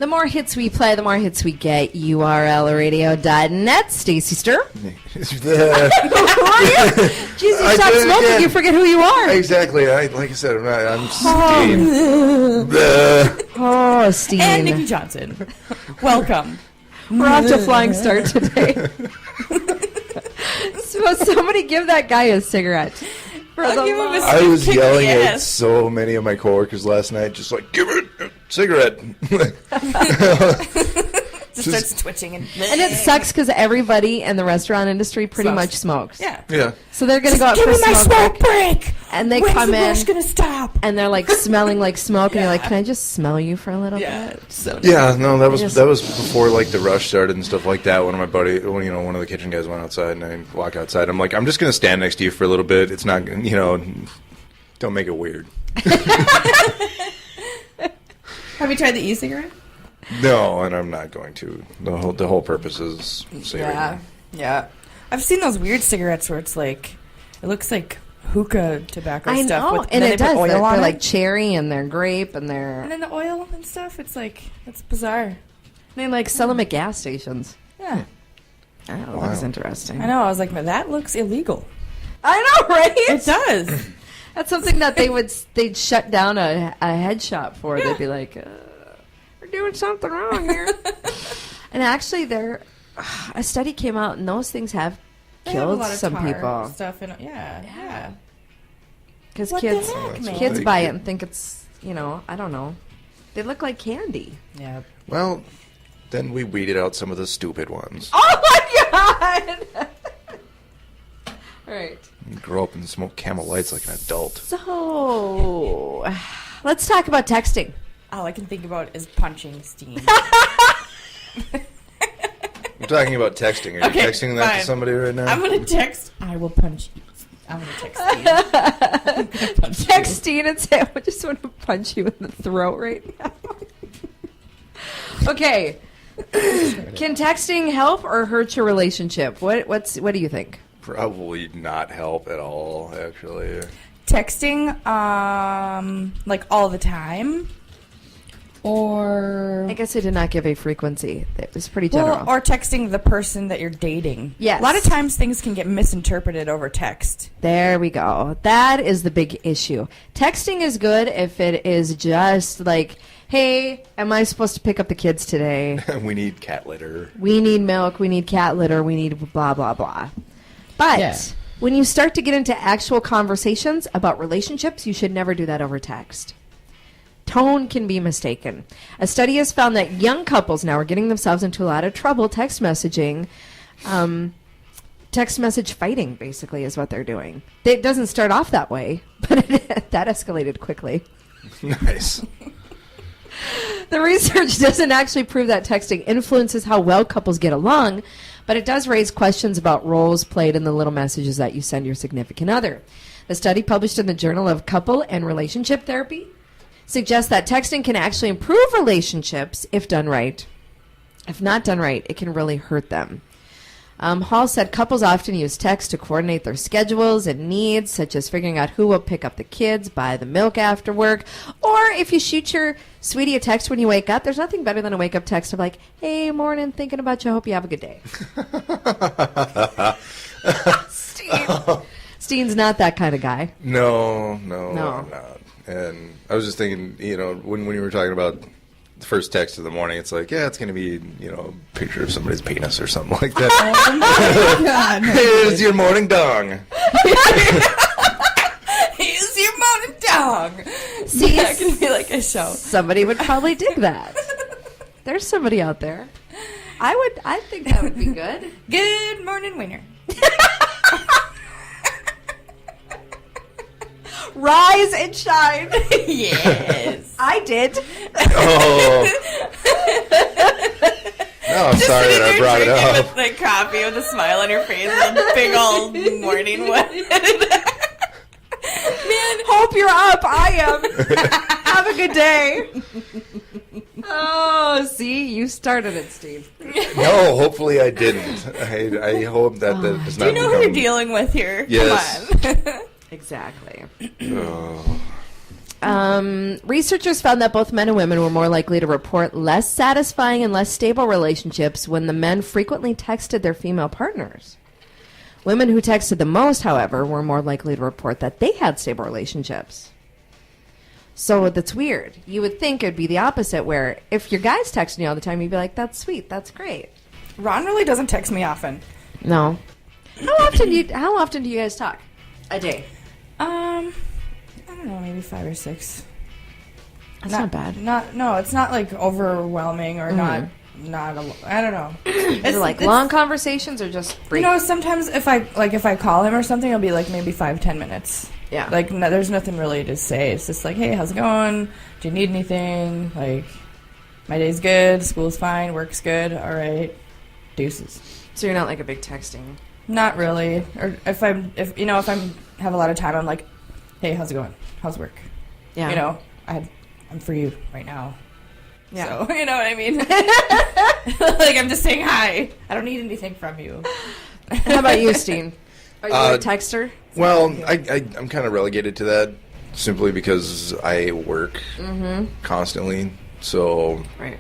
The more hits we play, the more hits we get. URLradio.net. Stacey Stir. Who are you? Jeez, you stop smoking, again. You forget who you are. Exactly. Like I said, I'm Steen. Oh, Steen. And Nikki Johnson. Welcome. We're off to a flying start today. So somebody give that guy a cigarette. I was yelling at so many of my coworkers last night, just like, give it a cigarette. Just starts twitching. And it sucks because everybody in the restaurant industry pretty much smokes. Yeah. So they're going to go out for a smoke break. And they When's come the in. rush going to stop? And they're like smelling like smoke. And you're like, can I just smell you for a little bit? So that was before like the rush started and stuff like that. One of my one of the kitchen guys went outside and I walk outside. I'm like, I'm just going to stand next to you for a little bit. It's not, don't make it weird. Have you tried the e-cigarette? No, and I'm not going to. The whole purpose is cigarette. Yeah. I've seen those weird cigarettes where it's like, it looks like hookah tobacco I stuff. know, and it does. They're like cherry and they're grape and they're... And then the oil and stuff, it's like, that's bizarre. They like sell them at gas stations. Yeah. Oh, that looks interesting. I know, I was like, that looks illegal. I know, right? It does. That's something that they'd shut down a head shop for. Yeah. They'd be like, we're doing something wrong here. And actually, a study came out, and those things have killed some people. Stuff yeah. Because kids buy it and think it's, I don't know. They look like candy. Yeah. Well, then we weeded out some of the stupid ones. Oh my God! All right. You grow up and smoke Camel Lights like an adult. So, let's talk about texting. All I can think about is punching Steen. We're talking about texting. Are you texting that to somebody right now? I'm going to text. I will punch you. I'm going to text Steen. Text Steen and say, I just want to punch you in the throat right now. Okay. Can texting help or hurt your relationship? What do you think? Probably not help at all, actually. Texting, like all the time, or I guess I did not give a frequency. It was pretty general. Or texting the person that you're dating. Yes. A lot of times things can get misinterpreted over text. There we go. That is the big issue. Texting is good if it is just like, hey, am I supposed to pick up the kids today? We need cat litter. We need milk. We need cat litter. We need blah, blah, blah. But when you start to get into actual conversations about relationships, you should never do that over text. Tone can be mistaken. A study has found that young couples now are getting themselves into a lot of trouble text messaging. Text message fighting, basically, is what they're doing. It doesn't start off that way, but that escalated quickly. Nice. The research doesn't actually prove that texting influences how well couples get along, but it does raise questions about roles played in the little messages that you send your significant other. The study published in the Journal of Couple and Relationship Therapy suggests that texting can actually improve relationships if done right. If not done right, it can really hurt them. Hall said couples often use text to coordinate their schedules and needs, such as figuring out who will pick up the kids, buy the milk after work, or if you shoot your sweetie a text when you wake up, there's nothing better than a wake-up text of like, hey, morning, thinking about you, hope you have a good day. Steen's not that kind of guy. No, I'm not. And I was just thinking, when you were talking about the first text of the morning, it's like, it's going to be, a picture of somebody's penis or something like that. Oh my God. Here's your morning dong. Here's your morning dong. See, that could be like a show. Somebody would probably dig that. There's somebody out there. I think that would be good. Good morning, winner. Rise and shine. Yes. I did. Oh. No, I'm sorry that I brought it up. With the coffee with a smile on your face and a big old morning one. Man, hope you're up. I am. Have a good day. Oh, see, you started it, Steve. No, hopefully I didn't. I hope that does not. Do you know who you're dealing with here? Yes. Come on. Exactly. Researchers found that both men and women were more likely to report less satisfying and less stable relationships when the men frequently texted their female partners. Women who texted the most, however, were more likely to report that they had stable relationships. So that's weird. You would think it would be the opposite, where if your guy's texting you all the time, you'd be like, that's sweet, that's great. Ron really doesn't text me often. No. How often do you guys talk? A day. I don't know, maybe 5 or 6. That's not bad. No, it's not like overwhelming or not I don't know. Is it like long conversations or just brief? You know, sometimes if I call him or something, it'll be like maybe 5-10 minutes. Yeah. Like no, there's nothing really to say. It's just like, hey, how's it going? Do you need anything? Like, my day's good. School's fine. Work's good. All right. Deuces. So you're not like a big texting. Not really. Or if I'm have a lot of time, I'm like, hey, how's it going? How's work? Yeah. You know, I'm for you right now. Yeah. So, you know what I mean? Like, I'm just saying hi. I don't need anything from you. How about you, Steen? Are you a texter? Well, I'm kind of relegated to that simply because I work constantly. So, Right.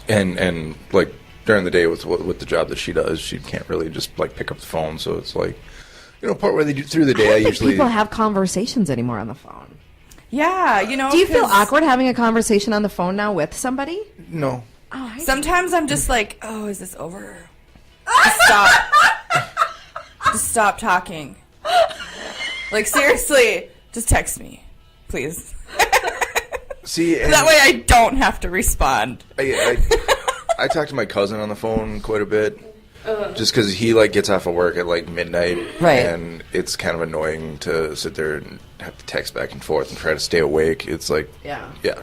and like during the day with the job that she does, she can't really just like pick up the phone. So it's like, you know, part where they do through the day. I think usually people have conversations anymore on the phone. Yeah, you know. Do you feel 'cause awkward having a conversation on the phone now with somebody? no. Oh, Sometimes I'm just like, oh, is this over? Just stop. Just stop talking. Like, seriously, just text me, please. See, and That way I don't have to respond. I talk to my cousin on the phone quite a bit, just because he like gets off of work at like midnight, Right. And it's kind of annoying to sit there and have to text back and forth and try to stay awake. It's like, Yeah. yeah,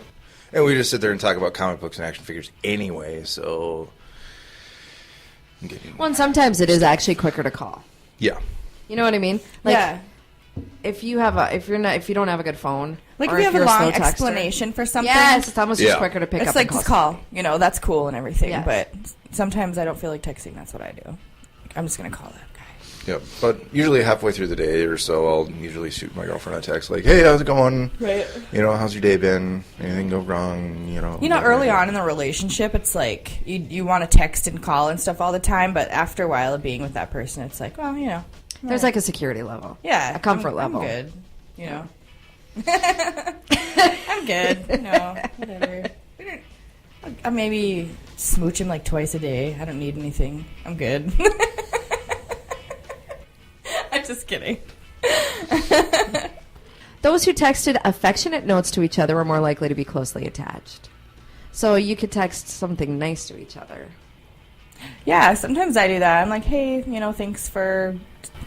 and we just sit there and talk about comic books and action figures anyway. So, Well, and sometimes it is actually quicker to call. yeah, You know what I mean? Like, Yeah. if you don't have a good phone, Like, or if you have a you're long slow texter- explanation for something. Yes, it's almost Yeah. just quicker to pick It's up. like, and just call. You know, that's cool and everything. Yes. But sometimes I don't feel like texting. That's what I do. I'm just going to call that guy. yeah. But usually halfway through the day or so, I'll usually shoot my girlfriend a text like, "Hey, how's it going? Right. You know, how's your day been? Anything go wrong? You know." Early on in the relationship, it's like you want to text and call and stuff all the time, but after a while of being with that person, it's like, well, you know. There's like a security level. Yeah. A comfort I'm level. good. You know. I'm good. You know, whatever. I'll maybe smooch him like twice a day. I don't need anything. I'm good. I'm just kidding. Those who texted affectionate notes to each other were more likely to be closely attached. So you could text something nice to each other. Yeah, sometimes I do that. I'm like, hey, you know, thanks for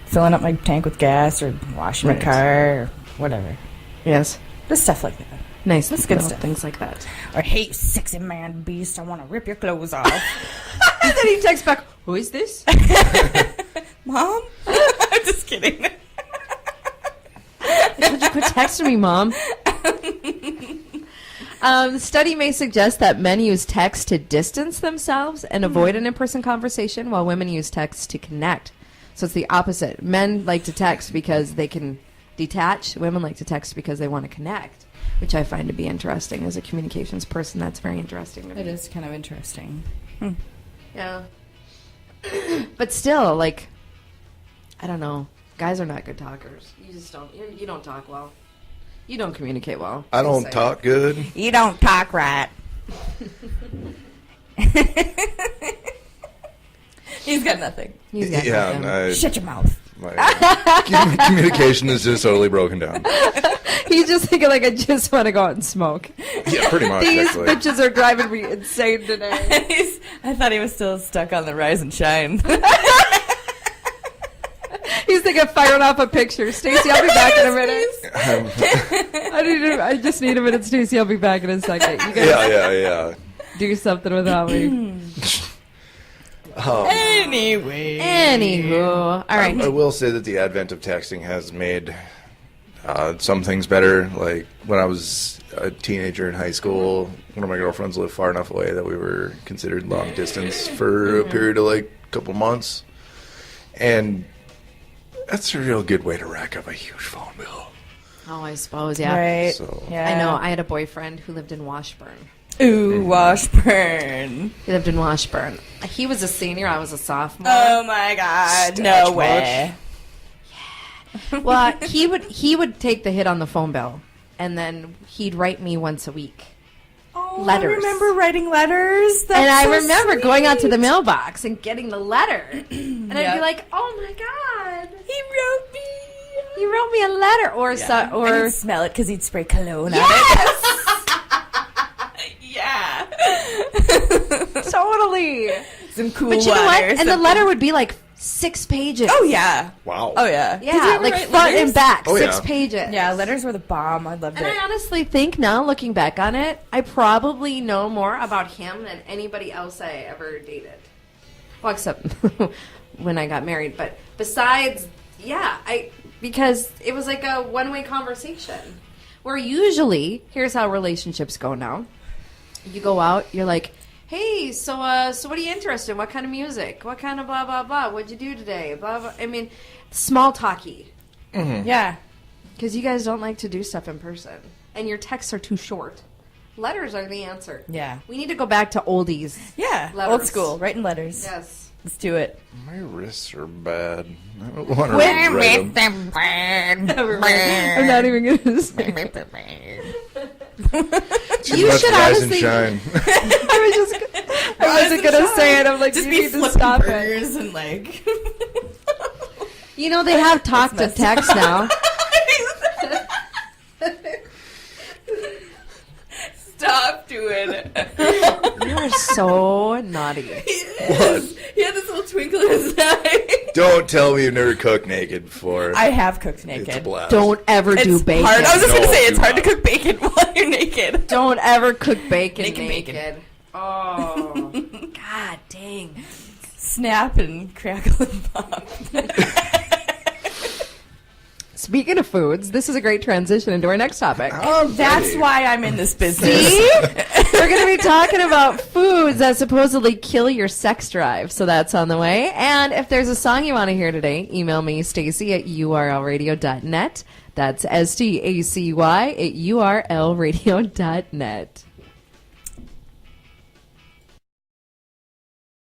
filling up my tank with gas or washing my Right. car or whatever. Yes. Just stuff like that. Nice. That's good little stuff. Things like that. Or, hey, sexy man beast, I want to rip your clothes off. And then he texts back, who is this? Mom? I'm just kidding. Would you quit texting me, Mom? The study may suggest that men use text to distance themselves and avoid an in-person conversation, while women use text to connect. So it's the opposite. Men like to text because they can detach. Women like to text because they want to connect, which I find to be interesting. As a communications person, that's very interesting to me. It is kind of interesting. Yeah. But still, like, I don't know. Guys are not good talkers. You just don't. You don't talk well. You don't communicate well. I don't Just talk good. You don't talk right. He's got nothing. He's got Yeah, nothing. Shut your mouth. my communication is just totally broken down. He's just thinking like, I just want to go out and smoke. Yeah, pretty much. These Actually. bitches are driving me insane today. I thought he was still stuck on the rise and shine. He's thinking of firing off a picture. Stacey, I'll be back in a minute. I just need a minute, Stacey. I'll be back in a second. You guys Yeah. do something without me. Anyway. Anywho, all right. I will say that the advent of texting has made some things better. Like when I was a teenager in high school, one of my girlfriends lived far enough away that we were considered long distance for a period of like a couple months. And that's a real good way to rack up a huge phone bill. Oh, I suppose, yeah. Right. So- Yeah. I know. I had a boyfriend who lived in Washburn. Ooh, Washburn. He lived in Washburn. He was a senior. I was a sophomore. Oh my God! Statch No much? way. Well, he would take the hit on the phone bill, and then he'd write me once a week. Oh, Letters. I remember writing letters. That's And I so remember going out to the sweet. mailbox and getting the letter, and I'd Yep. be like, "Oh my God, He wrote me. he wrote me a letter," or Yeah. or and he'd smell it because he'd spray cologne on it. yes, Yeah. totally. Some cool But you know water what? or And the something. letter would be like 6 pages. Oh yeah. Wow. Oh yeah. Did you Yeah, ever like write front letters? and back, Oh, 6 yeah. pages. Yeah, letters were the bomb. I loved And it. I honestly think now, looking back on it, I probably know more about him than anybody else I ever dated. Well, except when I got married. But besides, yeah, because it was like a one-way conversation. Where usually, here's how relationships go now. You go out, you're like, hey, so what are you interested in? What kind of music? What kind of blah, blah, blah? What'd you do today? Blah, blah. I mean, small talky. Yeah. Because you guys don't like to do stuff in person. And your texts are too short. Letters are the answer. Yeah. We need to go back to oldies. Yeah. Letters. Old school. Writing letters. Yes. Let's do it. My wrists are bad. I don't want to Wait, write them. I'm not even going to say. Too You much should rise honestly- and shine. I wasn't going to say it. I'm like, Just you be need to flipping stop it. burgers and like. You know, they have talk to messed text now. Stop doing it. You are so naughty. What? He had this little twinkle in his eye. Don't tell me you've never cooked naked before. I have cooked It's a naked. blast. Don't ever do It's bacon. hard. I was just No, gonna say it's do hard to not. cook bacon while you're naked. Don't ever cook bacon Naked naked. bacon. Oh, God dang. Snap and crackle and pop. Speaking of foods, this is a great transition into our next topic. That's why I'm in this business. See? We're going to be talking about foods that supposedly kill your sex drive. So that's on the way. And if there's a song you want to hear today, email me, Stacy, at urlradio.net. That's STACY at urlradio.net.